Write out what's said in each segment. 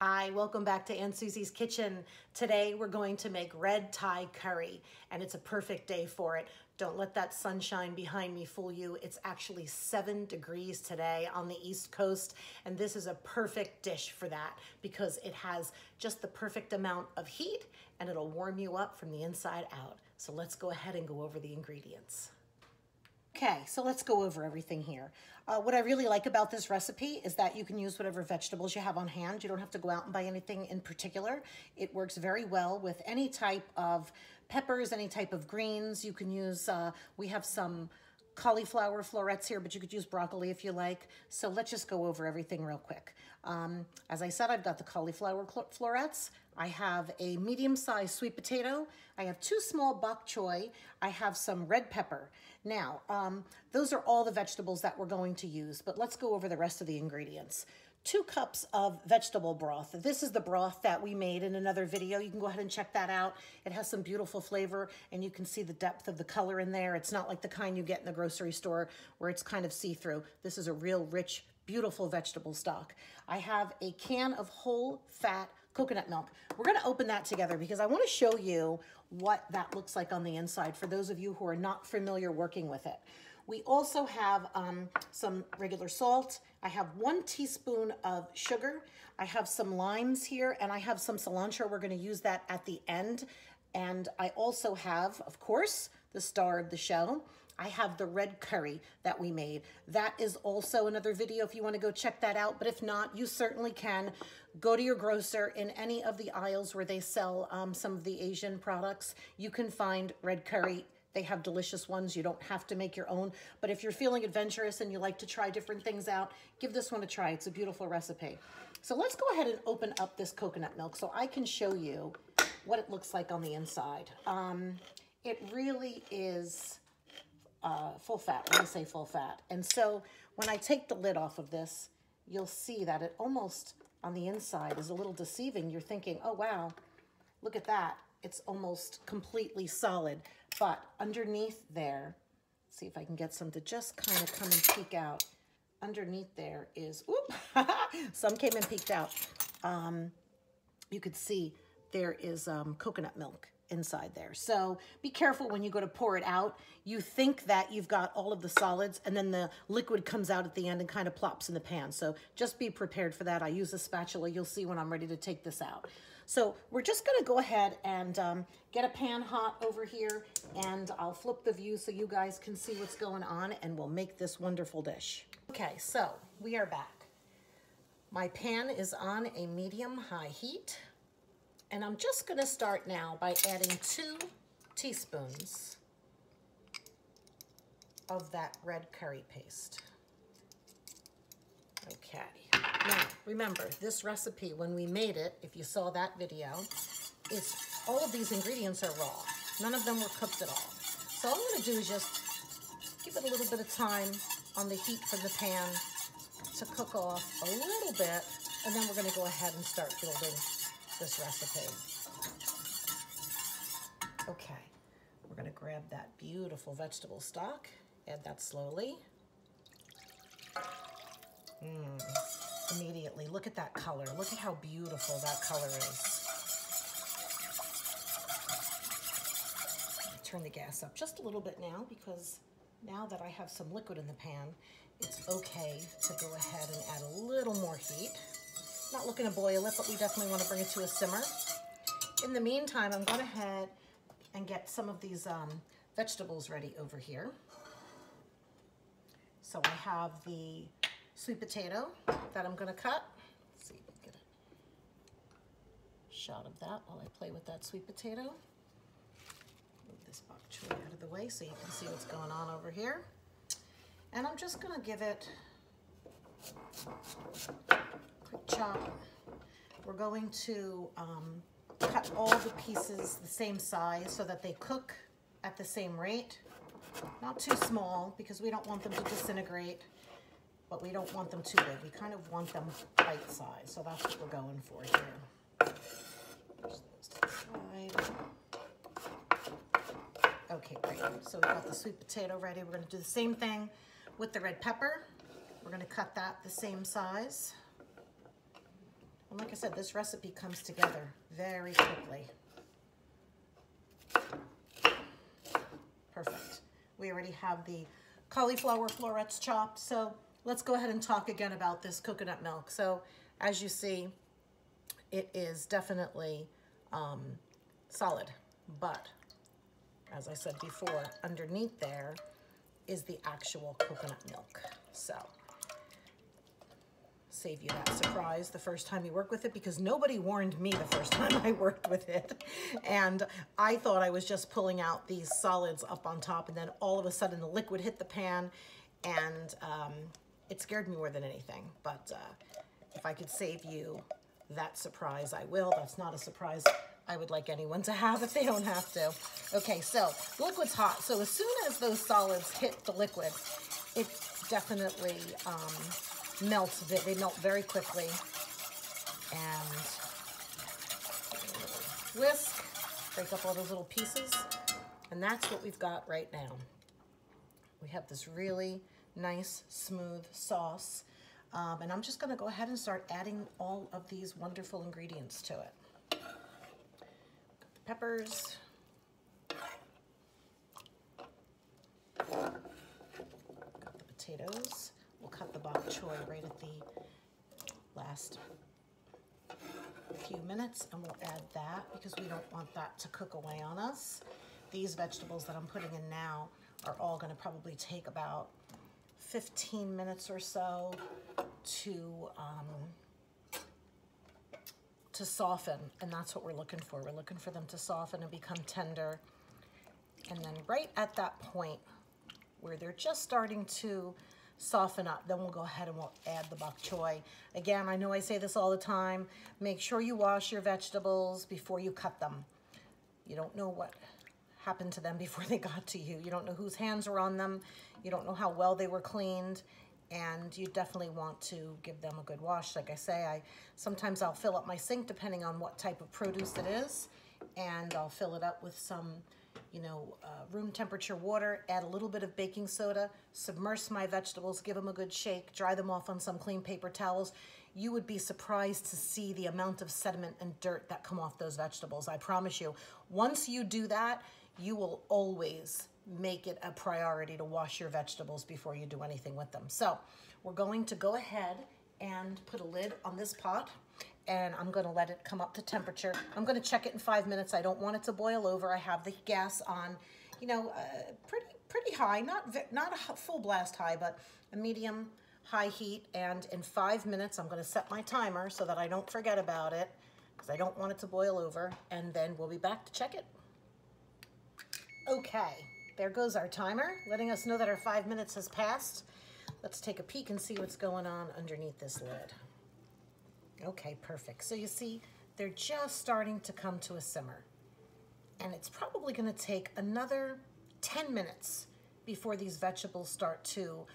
Hi, welcome back to Aunt Susie's Kitchen. Today we're going to make red Thai curry, and it's a perfect day for it. Don't let that sunshine behind me fool you. It's actually 7 degrees today on the East Coast, and this is a perfect dish for that because it has just the perfect amount of heat and it'll warm you up from the inside out. So let's go ahead and go over the ingredients. Okay, so let's go over everything here. What I really like about this recipe is that you can use whatever vegetables you have on hand. You don't have to go out and buy anything in particular. It works very well with any type of peppers, any type of greens. You can use, we have some cauliflower florets here, but you could use broccoli if you like. So let's just go over everything real quick. As I said, I've got the cauliflower florets. I have a medium-sized sweet potato. I have 2 small bok choy. I have some red pepper. Now, those are all the vegetables that we're going to use, but let's go over the rest of the ingredients. 2 cups of vegetable broth. This is the broth that we made in another video. You can go ahead and check that out. It has some beautiful flavor, and you can see the depth of the color in there. It's not like the kind you get in the grocery store where it's kind of see-through. This is a real rich, beautiful vegetable stock. I have a can of whole fat coconut milk. We're going to open that together because I want to show you what that looks like on the inside for those of you who are not familiar working with it. We also have some regular salt. I have 1 teaspoon of sugar. I have some limes here, and I have some cilantro. We're going to use that at the end. And I also have, of course, the star of the show. I have the red curry that we made. That is also another video if you want to go check that out. But if not, you certainly can. Go to your grocer in any of the aisles where they sell some of the Asian products. You can find red curry. They have delicious ones. You don't have to make your own. But if you're feeling adventurous and you like to try different things out, give this one a try. It's a beautiful recipe. So let's go ahead and open up this coconut milk so I can show you what it looks like on the inside. It really is full fat. When I say full fat. And so when I take the lid off of this, you'll see that it almost on the inside is a little deceiving. You're thinking, oh wow, look at that. It's almost completely solid. But underneath there, see if I can get some to just kind of come and peek out. Underneath there is, oop, some came and peeked out. You could see there is coconut milk inside there. So be careful when you go to pour it out. You think that you've got all of the solids and then the liquid comes out at the end and kind of plops in the pan. So just be prepared for that. I use a spatula. You'll see when I'm ready to take this out. So we're just going to go ahead and get a pan hot over here, and I'll flip the view so you guys can see what's going on, and we'll make this wonderful dish. Okay, so we are back. My pan is on a medium-high heat. And I'm just going to start now by adding 2 teaspoons of that red curry paste. Okay. Now, remember, this recipe, when we made it, if you saw that video, all of these ingredients are raw. None of them were cooked at all. So all I'm going to do is just give it a little bit of time on the heat from the pan to cook off a little bit, and then we're going to go ahead and start building this recipe. Okay, we're going to grab that beautiful vegetable stock, add that slowly. Immediately, look at that color. Look at how beautiful that color is. Turn the gas up just a little bit now, because now that I have some liquid in the pan, it's okay to go ahead and add a little more heat. Not looking to boil it, but we definitely want to bring it to a simmer. In the meantime, I'm going to head and get some of these vegetables ready over here. So I have the sweet potato that I'm going to cut. Let's see if we can get a shot of that while I play with that sweet potato. Move this bok choy out of the way so you can see what's going on over here. And I'm just going to give it quick chop. We're going to cut all the pieces the same size so that they cook at the same rate. Not too small because we don't want them to disintegrate, but we don't want them too big. We kind of want them bite size, so that's what we're going for here. Push those to the side. Okay, great. So we've got the sweet potato ready. We're going to do the same thing with the red pepper. We're going to cut that the same size. And like I said, this recipe comes together very quickly. Perfect. We already have the cauliflower florets chopped, so let's go ahead and talk again about this coconut milk. So as you see, it is definitely solid, but as I said before, underneath there is the actual coconut milk. So save you that surprise the first time you work with it, because nobody warned me the first time I worked with it. And I thought I was just pulling out these solids up on top, and then all of a sudden the liquid hit the pan, and it scared me more than anything. But if I could save you that surprise, I will. That's not a surprise I would like anyone to have if they don't have to. Okay, so the liquid's hot. So as soon as those solids hit the liquid, it definitely melts. They melt very quickly. And whisk, break up all those little pieces. And that's what we've got right now. We have this really nice, smooth sauce. And I'm just gonna go ahead and start adding all of these wonderful ingredients to it. Got the peppers. Got the potatoes. We'll cut the bok choy right at the last few minutes, and we'll add that because we don't want that to cook away on us. These vegetables that I'm putting in now are all gonna probably take about 15 minutes or so to soften, and that's what we're looking for. We're looking for them to soften and become tender. And then right at that point where they're just starting to soften up, then we'll go ahead and we'll add the bok choy. Again, I know I say this all the time, make sure you wash your vegetables before you cut them. You don't know what happened to them before they got to you. You don't know whose hands were on them. You don't know how well they were cleaned, and you definitely want to give them a good wash. Like I say, sometimes I'll fill up my sink depending on what type of produce it is, and I'll fill it up with some, room temperature water, add a little bit of baking soda, submerge my vegetables, give them a good shake, dry them off on some clean paper towels. You would be surprised to see the amount of sediment and dirt that come off those vegetables. I promise you, once you do that, you will always make it a priority to wash your vegetables before you do anything with them. So we're going to go ahead and put a lid on this pot, and I'm going to let it come up to temperature. I'm going to check it in 5 minutes. I don't want it to boil over. I have the gas on, pretty high, not a full blast high, but a medium high heat. And in 5 minutes, I'm going to set my timer so that I don't forget about it, because I don't want it to boil over, and then we'll be back to check it. Okay, there goes our timer, letting us know that our 5 minutes has passed. Let's take a peek and see what's going on underneath this lid. Okay, perfect. So you see, they're just starting to come to a simmer. And it's probably gonna take another 10 minutes before these vegetables start to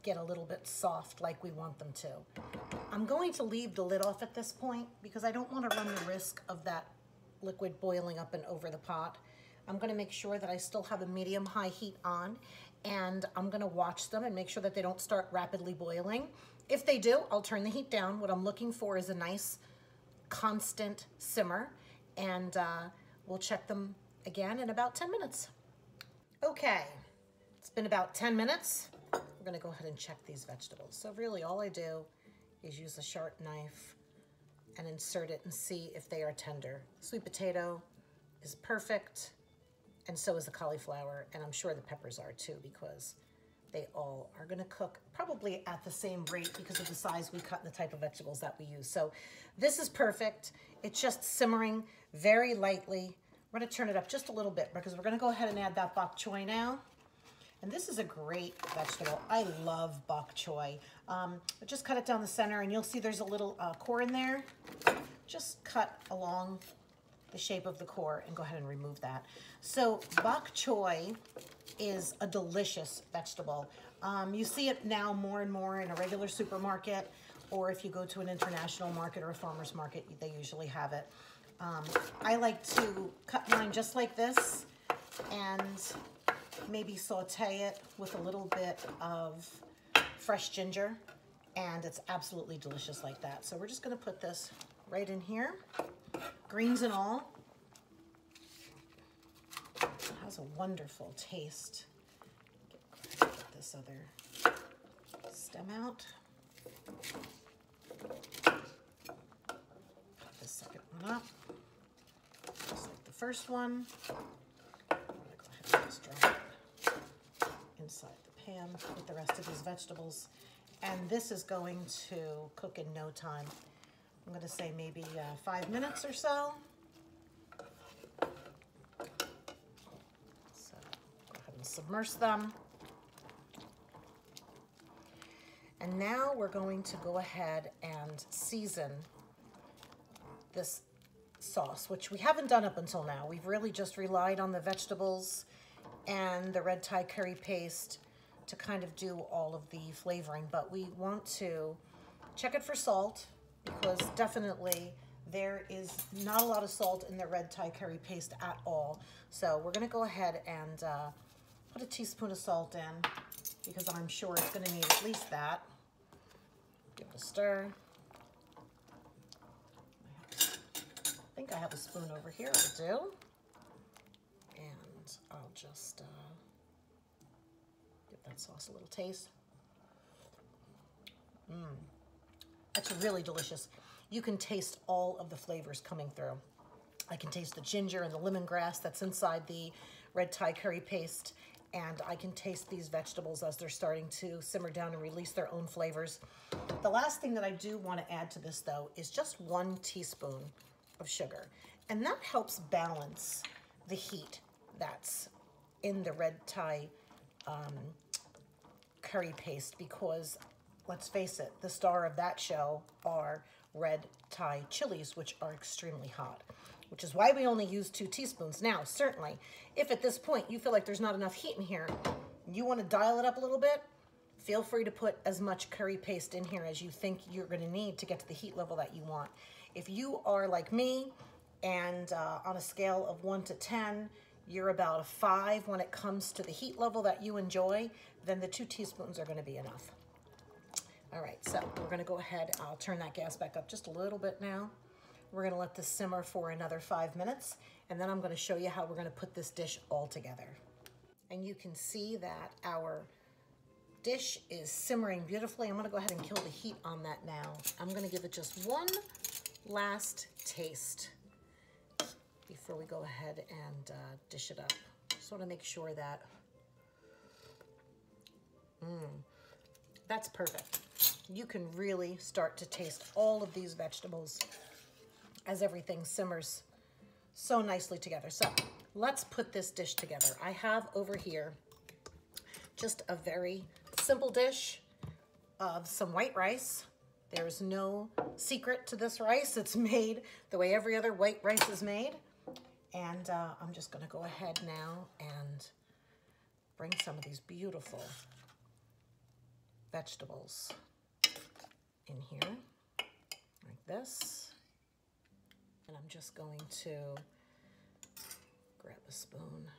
get a little bit soft like we want them to. I'm going to leave the lid off at this point because I don't want to run the risk of that liquid boiling up and over the pot. I'm going to make sure that I still have a medium-high heat on, and I'm going to watch them and make sure that they don't start rapidly boiling. If they do, I'll turn the heat down. What I'm looking for is a nice, constant simmer, and we'll check them again in about 10 minutes. Okay, it's been about 10 minutes. We're going to go ahead and check these vegetables. So really all I do is use a sharp knife and insert it and see if they are tender. Sweet potato is perfect. And so is the cauliflower, and I'm sure the peppers are too, because they all are gonna cook probably at the same rate because of the size we cut and the type of vegetables that we use. So this is perfect. It's just simmering very lightly. We're gonna turn it up just a little bit because we're gonna go ahead and add that bok choy now. And this is a great vegetable. I love bok choy. Just cut it down the center, and you'll see there's a little core in there. Just cut along the shape of the core and go ahead and remove that. So bok choy is a delicious vegetable. You see it now more and more in a regular supermarket, or if you go to an international market or a farmer's market, they usually have it. I like to cut mine just like this and maybe saute it with a little bit of fresh ginger and it's absolutely delicious like that. So we're just gonna put this right in here, greens and all. It has a wonderful taste. Get this other stem out. Put this second one up, just like the first one. I'm gonna go ahead and just drop it inside the pan with the rest of these vegetables. And this is going to cook in no time. I'm gonna say maybe 5 minutes or so. So go ahead and submerge them. And now we're going to go ahead and season this sauce, which we haven't done up until now. We've really just relied on the vegetables and the red Thai curry paste to kind of do all of the flavoring, but we want to check it for salt, because definitely there is not a lot of salt in the red Thai curry paste at all. So we're gonna go ahead and put a teaspoon of salt in, because I'm sure it's gonna need at least that. Give it a stir. I think I have a spoon over here, I do. And I'll just give that sauce a little taste. That's really delicious. You can taste all of the flavors coming through. I can taste the ginger and the lemongrass that's inside the red Thai curry paste, and I can taste these vegetables as they're starting to simmer down and release their own flavors. The last thing that I do want to add to this, though, is just 1 teaspoon of sugar, and that helps balance the heat that's in the red Thai curry paste, because let's face it, the star of that show are red Thai chilies, which are extremely hot, which is why we only use 2 teaspoons. Now, certainly, if at this point you feel like there's not enough heat in here, you want to dial it up a little bit, feel free to put as much curry paste in here as you think you're going to need to get to the heat level that you want. If you are like me, and on a scale of 1 to 10, you're about a 5 when it comes to the heat level that you enjoy, then the 2 teaspoons are going to be enough. All right, so we're gonna go ahead, I'll turn that gas back up just a little bit now. We're gonna let this simmer for another 5 minutes, and then I'm gonna show you how we're gonna put this dish all together. And you can see that our dish is simmering beautifully. I'm gonna go ahead and kill the heat on that now. I'm gonna give it just one last taste before we go ahead and dish it up. Just wanna make sure that, that's perfect. You can really start to taste all of these vegetables as everything simmers so nicely together. So let's put this dish together. I have over here just a very simple dish of some white rice. There's no secret to this rice. It's made the way every other white rice is made. And I'm just gonna go ahead now and bring some of these beautiful vegetables in here, like this. And I'm just going to grab a spoon,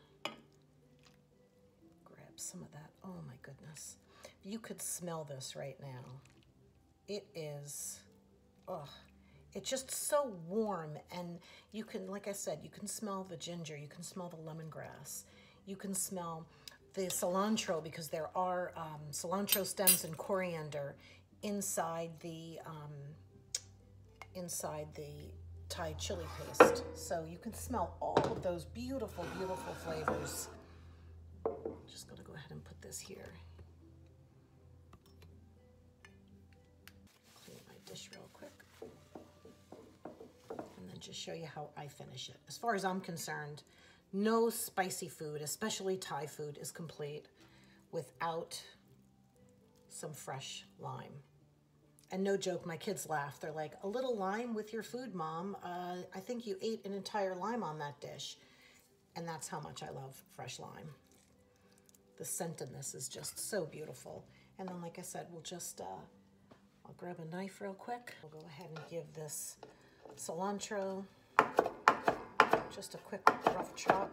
grab some of that. Oh my goodness. You could smell this right now. It is, oh, it's just so warm. And you can, like I said, you can smell the ginger, you can smell the lemongrass, you can smell the cilantro, because there are cilantro stems and coriander inside the Thai chili paste. So you can smell all of those beautiful, beautiful flavors. I'm just gonna go ahead and put this here. Clean my dish real quick. And then just show you how I finish it. As far as I'm concerned, no spicy food, especially Thai food, is complete without some fresh lime. And no joke, my kids laugh. They're like, a little lime with your food, Mom. I think you ate an entire lime on that dish. And that's how much I love fresh lime. The scent in this is just so beautiful. And then, like I said, we'll just, I'll grab a knife real quick. We'll go ahead and give this cilantro just a quick rough chop.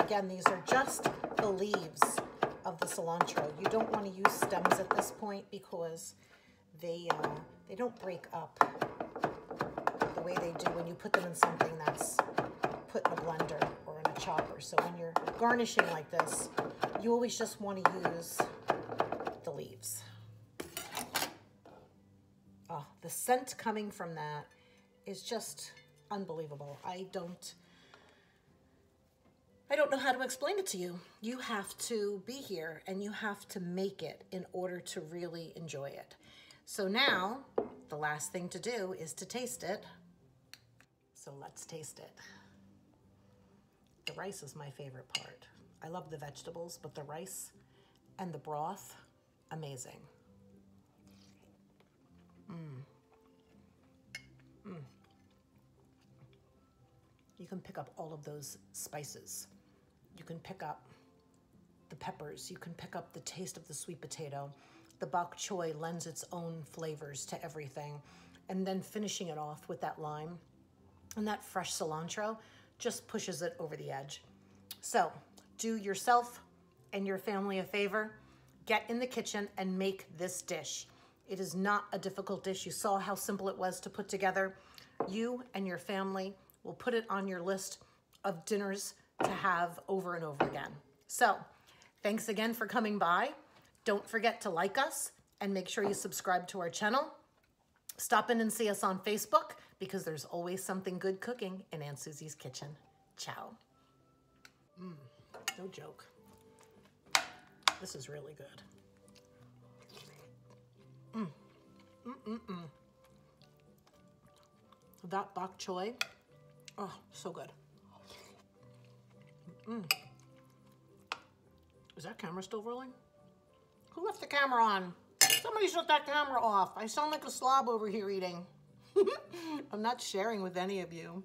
Again, these are just the leaves of the cilantro. You don't want to use stems at this point, because they don't break up the way they do when you put them in something that's put in a blender or in a chopper. So when you're garnishing like this, you always just want to use the leaves. Oh, the scent coming from that is just unbelievable. I don't know how to explain it to you. You have to be here and you have to make it in order to really enjoy it. So now the last thing to do is to taste it. So let's taste it. The rice is my favorite part. I love the vegetables, but the rice and the broth, amazing. You can pick up all of those spices. You can pick up the peppers. You can pick up the taste of the sweet potato. The bok choy lends its own flavors to everything. And then finishing it off with that lime and that fresh cilantro just pushes it over the edge. So do yourself and your family a favor. Get in the kitchen and make this dish. It is not a difficult dish. You saw how simple it was to put together. You and your family will put it on your list of dinners to have over and over again. So thanks again for coming by. Don't forget to like us and make sure you subscribe to our channel. Stop in and see us on Facebook because there's always something good cooking in Aunt Susie's kitchen. Ciao. No joke. This is really good. That bok choy, oh, so good. Is that camera still rolling? Who left the camera on? Somebody shut that camera off. I sound like a slob over here eating. I'm not sharing with any of you.